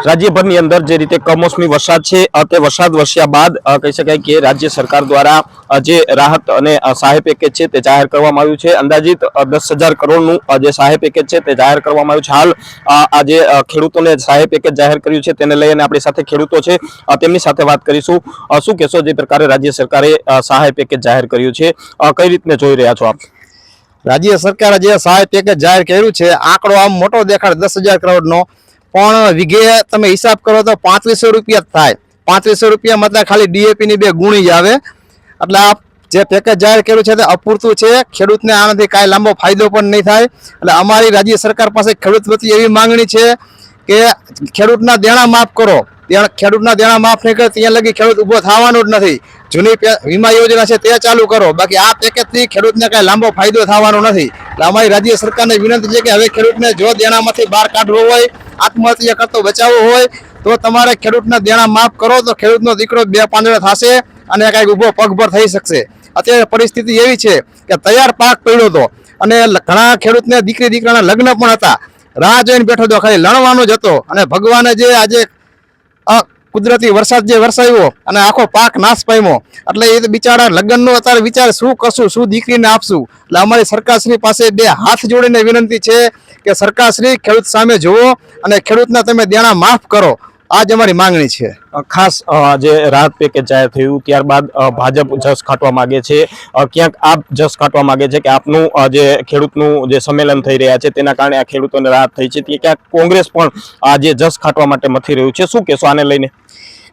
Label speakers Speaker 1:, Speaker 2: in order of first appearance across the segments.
Speaker 1: રાજ્યભરની અંદર જે રીતે કમોસમી વરસાદ છે તે વરસાદ વરસ્યા બાદ કહી શકાય કે રાજ્ય સરકાર દ્વારા જે રાહત અને સહાય પેકેજ છે તે જાહેર કરવામાં આવ્યું છે। અંદાજિત 10,000 કરોડનું જે સહાય પેકેજ છે તે જાહેર કરવામાં આવ્યું છે। હાલ આ જે ખેડૂતોને સહાય પેકેજ જાહેર કર્યું છે તેને લઈને આપણી સાથે ખેડૂતો છે તેમની સાથે વાત કરીશું। શું કહેશો જે પ્રકારે રાજ્ય સરકારે સહાય પેકેજ જાહેર કર્યું છે કઈ રીતને જોઈ રહ્યા છો આપ?
Speaker 2: રાજ્ય સરકારે જે સહાય પેકેજ જાહેર કર્યું છે આંકડો આમ મોટો દેખાડ 10,000 કરોડનો, પણ વીઘે તમે હિસાબ કરો તો 3500 રૂપિયા થાય। 3500 રૂપિયા મતલબ ખાલી ડીએપી ની 2 ગુણી જ આવે। એટલે આ જે પેકેજ જાહેર કર્યું છે તે અપૂરતું છે। ખેડૂતને આનાથી કાંઈ લાંબો ફાયદો પણ નહીં થાય। એટલે અમારી રાજ્ય સરકાર પાસે ખેડૂત વતી એવી માંગણી છે કે ખેડૂતના દેણા માફ કરો। ખેડૂતના દેણા માફ નહીં કરે ત્યાં લગી ખેડૂત ઊભો થવાનો જ નથી। જૂની વીમા યોજના છે તે ચાલુ કરો, બાકી આ પેકેજથી ખેડૂતને કાંઈ લાંબો ફાયદો થવાનો નથી। એટલે અમારી રાજ્ય સરકારને વિનંતી છે કે હવે ખેડૂતને જો દેણામાંથી બહાર કાઢવો હોય, આત્મહત્યા કરતો બચાવવો હોય તો તમારે ખેડૂતના દેણા માફ કરો તો ખેડૂતનો દીકરો 2 પાંદડા થશે અને કાંઈક ઊભો પગભર થઈ શકશે। અત્યારે પરિસ્થિતિ એવી છે કે તૈયાર પાક પડ્યો હતો અને ઘણા ખેડૂતને દીકરી દીકરાના લગ્ન પણ હતા, રાહ જોઈને બેઠો હતો, ખાલી લણવાનો જ હતો। અને ભગવાને જે આજે કુદરતી વરસાદ જે વરસાવ્યો અને આખો પાક નાશ પામ્યો, એટલે એ બિચારા લગ્નનો અત્યારે વિચાર શું કરશું, શું દીકરીને આપશું। એટલે અમારી સરકારશ્રી પાસે 2 હાથ જોડીને વિનંતી છે કે સરકારશ્રી ખેડૂત સામે જુઓ અને ખેડૂતના તમે દેણા માફ કરો, આ જ અમારી માંગણી છે।
Speaker 1: ખાસ જે રાહત પેકેજ જાહેર થયું ત્યારબાદ ભાજપ જસ કાઢવા માંગે છે, ક્યાંક આપ જસ કાઢવા માંગે છે કે આપનું જે ખેડૂતનું જે સંમેલન થઈ રહ્યા છે તેના કારણે આ ખેડૂતોને રાહત થઈ છે, તે ક્યાંક કોંગ્રેસ પણ આ જે જસ કાઢવા માટે મથી રહ્યું છે। શું કહેશો આને લઈને?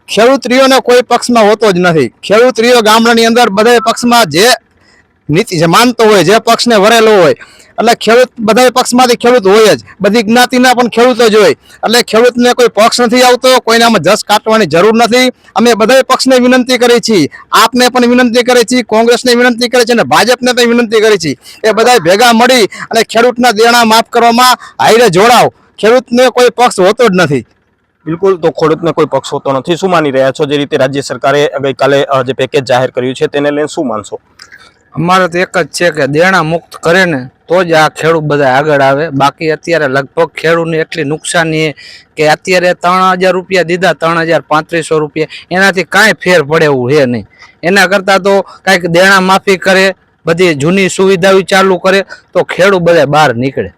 Speaker 2: ખેડૂત રીઓને કોઈ પક્ષમાં હોતો જ નથી। ખેડૂત રીઓ ગામડાની અંદર બધા પક્ષમાં જે નીતિ જે માનતો હોય, જે પક્ષને વરેલો હોય, એટલે ખેડૂત બધા પક્ષમાંથી ખેડૂત હોય જ, બધી જ્ઞાતિના પણ ખેડૂતો જ હોય। એટલે ખેડૂતને કોઈ પક્ષ નથી આવતો, કોઈનામાં જસ કાઢવાની જરૂર નથી। અમે બધા પક્ષને વિનંતી કરી છીએ, આપને પણ વિનંતી કરી છીએ, કોંગ્રેસને વિનંતી કરી છે અને ભાજપને પણ વિનંતી કરી છે એ બધા ભેગા મળી અને ખેડૂતના દેણા માફ કરવામાં હાઈરે જોડાવ। ખેડૂતને કોઈ પક્ષ હોતો જ નથી।
Speaker 1: બિલકુલ, તો ખેડૂતને કોઈ પક્ષ હોતો નથી। શું માની રહ્યા છો જે રીતે રાજ્ય સરકારે ગઈકાલે જે પેકેજ જાહેર કર્યું છે તેને લઈને શું માનશો?
Speaker 3: અમારે તો એક જ છે કે દેણા મુક્ત કરે ને તો જ આ ખેડૂત બધા આગળ આવે। બાકી અત્યારે લગભગ ખેડૂતને એટલી નુકસાની કે અત્યારે 3,000 રૂપિયા દીધા, 3,3500 રૂપિયા, એનાથી કાંઈ ફેર પડે એવું છે નહીં। એના કરતાં તો કાંઈક દેણા માફી કરે, બધી જૂની સુવિધાઓ ચાલુ કરે તો ખેડૂત બધા બહાર નીકળે।